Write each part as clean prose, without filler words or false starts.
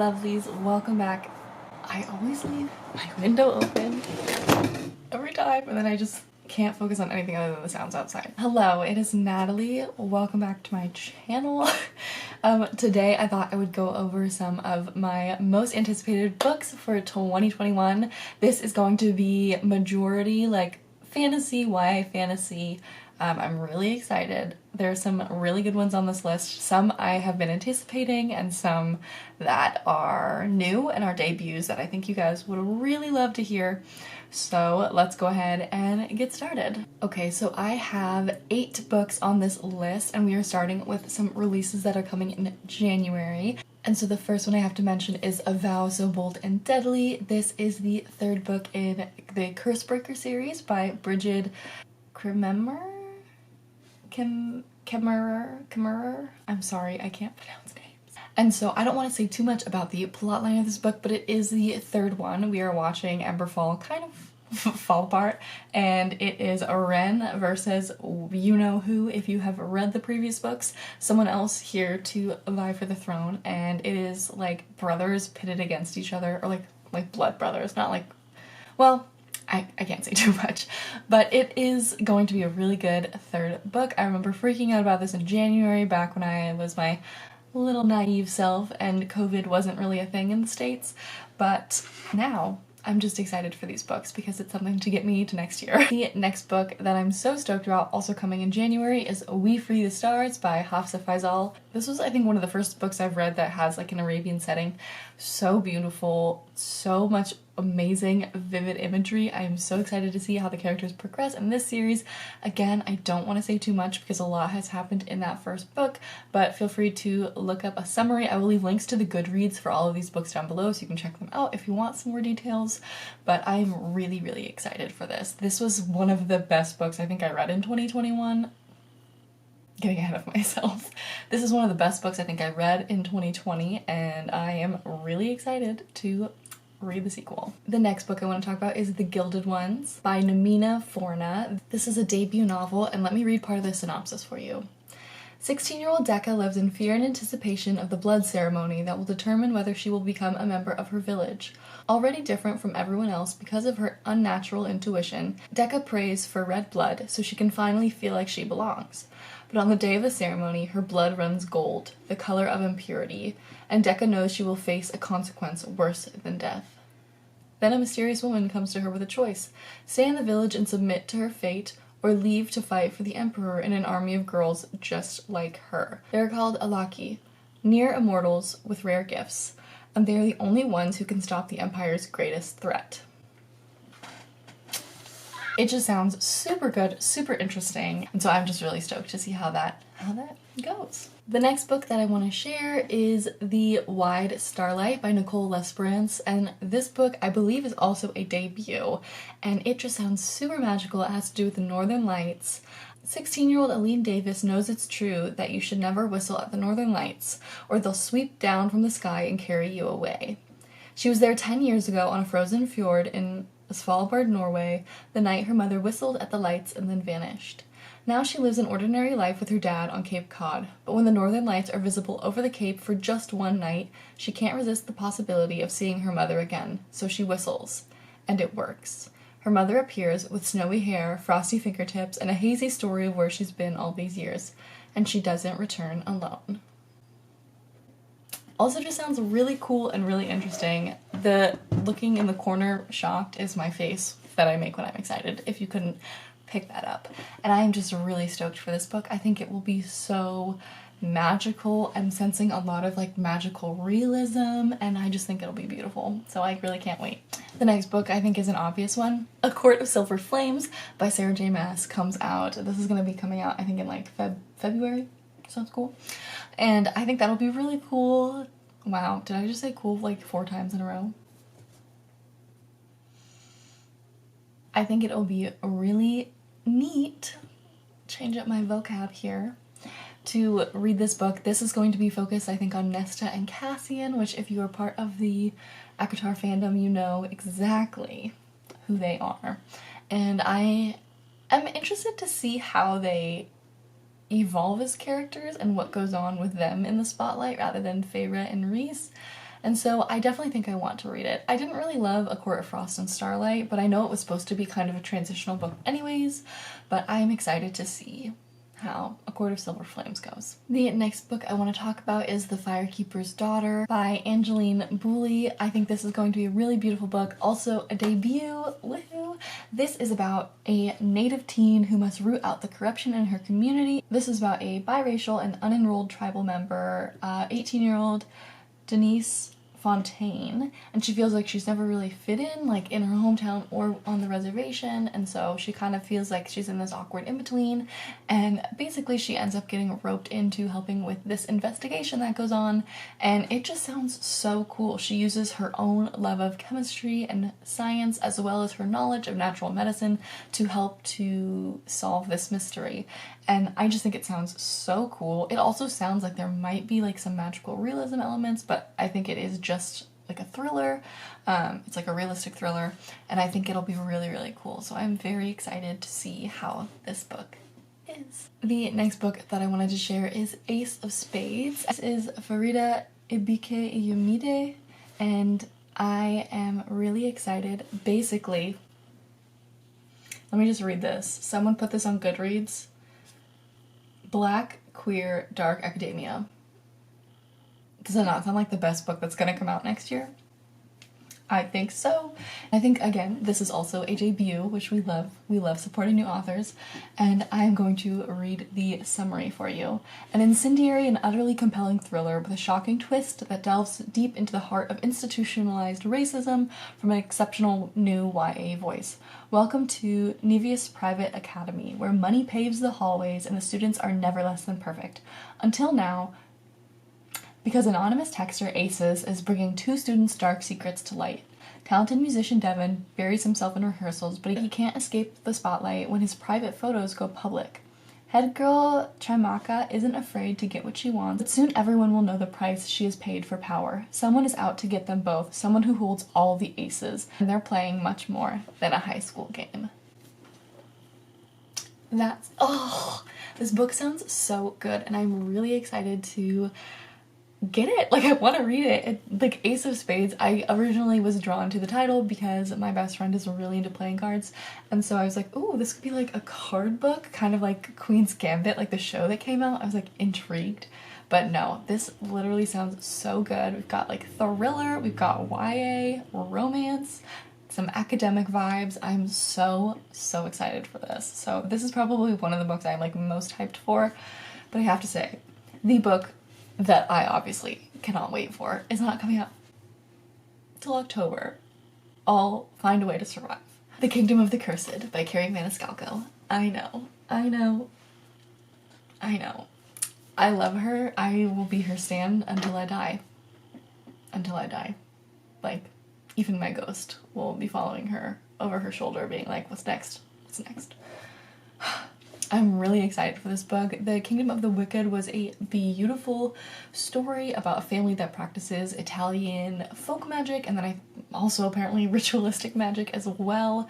lovelies, welcome back. I always leave my window open every time and then I just can't focus on anything other than the sounds outside. Hello, it is Natalie. Welcome back to my channel. Today I thought I would go over some of my most anticipated books for 2021. This is going to be majority like fantasy, YA fantasy. I'm really excited. There's some really good ones on this list. Some I have been anticipating and some that are new and are debuts that I think you guys would really love to hear. So let's go ahead and get started. Okay, so I have 8 books on this list and we are starting with some releases that are coming in January. And so the first one I have to mention is A Vow So Bold and Deadly. This is the 3rd book in the Cursebreaker series by Bridget Kemmerer. I'm sorry, I can't pronounce names. And so I don't want to say too much about the plotline of this book, but it is the 3rd one. We are watching Ember Fall kind of fall apart, and it is Ren versus you-know-who. If you have read the previous books, someone else here to vie for the throne, and it is like brothers pitted against each other, or like blood brothers, not like, well, I can't say too much, but it is going to be a really good 3rd book. I remember freaking out about this in January, back when I was my little naive self and COVID wasn't really a thing in the States, but now I'm just excited for these books because it's something to get me to next year. The next book that I'm so stoked about, also coming in January, is We Free the Stars by Hafsa Faizal. This was, I think, one of the first books I've read that has like an Arabian setting. So beautiful, so much amazing, vivid imagery. I am so excited to see how the characters progress in this series. Again, I don't want to say too much because a lot has happened in that first book, but feel free to look up a summary. I will leave links to the Goodreads for all of these books down below so you can check them out if you want some more details, but I'm really, really excited for this. This was one of the best books I think I read in 2021. Getting ahead of myself. This is one of the best books I think I read in 2020, and I am really excited to read the sequel. The next book I want to talk about is The Gilded Ones by Namina Forna. This is a debut novel, and let me read part of the synopsis for you. 16-year-old Decca lives in fear and anticipation of the blood ceremony that will determine whether she will become a member of her village. Already different from everyone else because of her unnatural intuition, Decca prays for red blood so she can finally feel like she belongs. But on the day of the ceremony, her blood runs gold, the color of impurity, and Decca knows she will face a consequence worse than death. Then a mysterious woman comes to her with a choice: stay in the village and submit to her fate, or leave to fight for the emperor in an army of girls just like her. They are called Alaki, near immortals with rare gifts, and they are the only ones who can stop the empire's greatest threat. It just sounds super good, super interesting, and so I'm just really stoked to see how that goes. The next book that I want to share is The Wide Starlight by Nicole Lesperance, and this book I believe is also a debut, and it just sounds super magical. It has to do with the Northern Lights. 16-year-old Aline Davis knows it's true that you should never whistle at the Northern Lights, or they'll sweep down from the sky and carry you away. She was there 10 years ago on a frozen fjord in Svalbard, Norway, the night her mother whistled at the lights and then vanished. Now she lives an ordinary life with her dad on Cape Cod, but when the Northern Lights are visible over the Cape for just one night, she can't resist the possibility of seeing her mother again, so she whistles. And it works. Her mother appears with snowy hair, frosty fingertips, and a hazy story of where she's been all these years, and she doesn't return alone. Also just sounds really cool and really interesting. The looking in the corner shocked is my face that I make when I'm excited, if you couldn't pick that up. And I am just really stoked for this book. I think it will be so magical. I'm sensing a lot of like magical realism, and I just think it'll be beautiful. So I really can't wait. The next book I think is an obvious one. A Court of Silver Flames by Sarah J. Maas comes out. This is going to be coming out I think in like February. Sounds cool. And I think that'll be really cool. Wow, did I just say cool like 4 times in a row? I think it'll be really neat, change up my vocab here, to read this book. This is going to be focused, I think, on Nesta and Cassian, which if you are part of the ACOTAR fandom, you know exactly who they are. And I am interested to see how they evolve as characters and what goes on with them in the spotlight rather than Feyre and Rhys. and so I definitely think I want to read it. I didn't really love A Court of Frost and Starlight, but I know it was supposed to be kind of a transitional book anyways, but I am excited to see how A Court of Silver Flames goes. The next book I want to talk about is The Firekeeper's Daughter by Angeline Boulley. I think this is going to be a really beautiful book, also a debut. Woohoo! This is about a native teen who must root out the corruption in her community. This is about a biracial and unenrolled tribal member, 18-year-old Denise Fontaine, and she feels like she's never really fit in, like in her hometown or on the reservation, and so she kind of feels like she's in this awkward in-between, and basically she ends up getting roped into helping with this investigation that goes on, and it just sounds so cool. She uses her own love of chemistry and science as well as her knowledge of natural medicine to help to solve this mystery, and I just think it sounds so cool. It also sounds like there might be like some magical realism elements, but I think it is just like a thriller. It's like a realistic thriller, and I think it'll be really, really cool. So I'm very excited to see how this book is. The next book that I wanted to share is Ace of Spades. This is Farida Ibike Yumide, and I am really excited. Basically, let me just read this. Someone put this on Goodreads. Black, queer, dark academia. Does it not sound like the best book that's gonna come out next year? I think so. I think, again, this is also a debut, which we love. We love supporting new authors, and I am going to read the summary for you. An incendiary and utterly compelling thriller with a shocking twist that delves deep into the heart of institutionalized racism from an exceptional new YA voice. Welcome to Nevius Private Academy, where money paves the hallways and the students are never less than perfect. Until now, because anonymous texter Aces is bringing two students' dark secrets to light. Talented musician Devin buries himself in rehearsals, but he can't escape the spotlight when his private photos go public. Head girl Chimaka isn't afraid to get what she wants, but soon everyone will know the price she has paid for power. Someone is out to get them both, someone who holds all the aces, and they're playing much more than a high school game. This book sounds so good, and I'm really excited to get it. Like, I want to read it. Like, Ace of Spades, I originally was drawn to the title because my best friend is really into playing cards, and so I was like, ooh, this could be like a card book, kind of like Queen's Gambit, like the show that came out. I was like intrigued, but no, this literally sounds so good. We've got like thriller, we've got YA, romance, some academic vibes. I'm so excited for this. So this is probably one of the books I'm like most hyped for, but I have to say, the book that I obviously cannot wait for is not coming out till October. I'll find a way to survive. The Kingdom of the Cursed by Carrie Maniscalco. I know. I love her. I will be her stan until I die. Like, even my ghost will be following her over her shoulder being like, what's next? I'm really excited for this book. The Kingdom of the Wicked was a beautiful story about a family that practices Italian folk magic, and then also apparently ritualistic magic as well.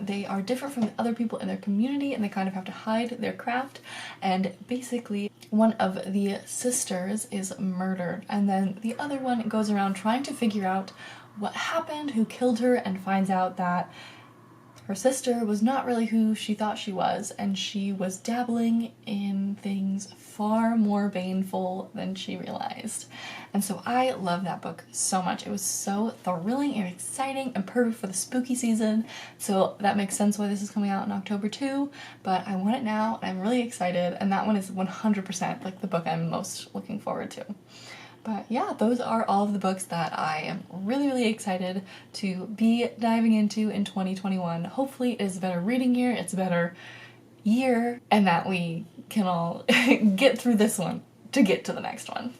They are different from the other people in their community, and they kind of have to hide their craft, and basically one of the sisters is murdered, and then the other one goes around trying to figure out what happened, who killed her, and finds out that her sister was not really who she thought she was, and she was dabbling in things far more baneful than she realized. And so I love that book so much. It was so thrilling and exciting and perfect for the spooky season, so that makes sense why this is coming out in October too, but I want it now, and I'm really excited, and that one is 100% like the book I'm most looking forward to. But yeah, those are all of the books that I am really excited to be diving into in 2021. Hopefully it is a better reading year, it's a better year, and that we can all get through this one to get to the next one.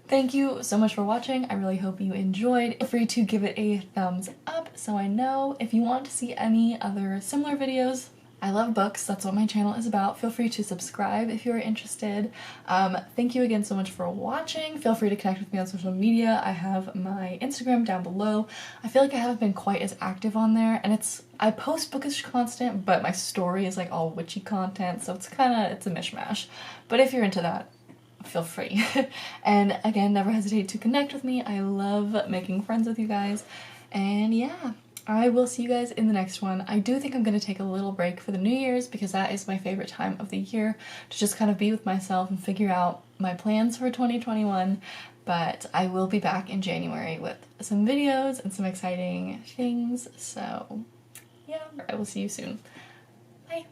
Thank you so much for watching. I really hope you enjoyed. Feel free to give it a thumbs up so I know. If you want to see any other similar videos, I love books, that's what my channel is about. Feel free to subscribe if you're interested. Thank you again so much for watching. Feel free to connect with me on social media. I have my Instagram down below. I feel like I haven't been quite as active on there, and I post bookish content, but my story is like all witchy content, so it's a mishmash. But if you're into that, feel free. And again, never hesitate to connect with me. I love making friends with you guys. And yeah, I will see you guys in the next one. I do think I'm going to take a little break for the New Year's because that is my favorite time of the year to just kind of be with myself and figure out my plans for 2021. But I will be back in January with some videos and some exciting things. So yeah, I will see you soon. Bye.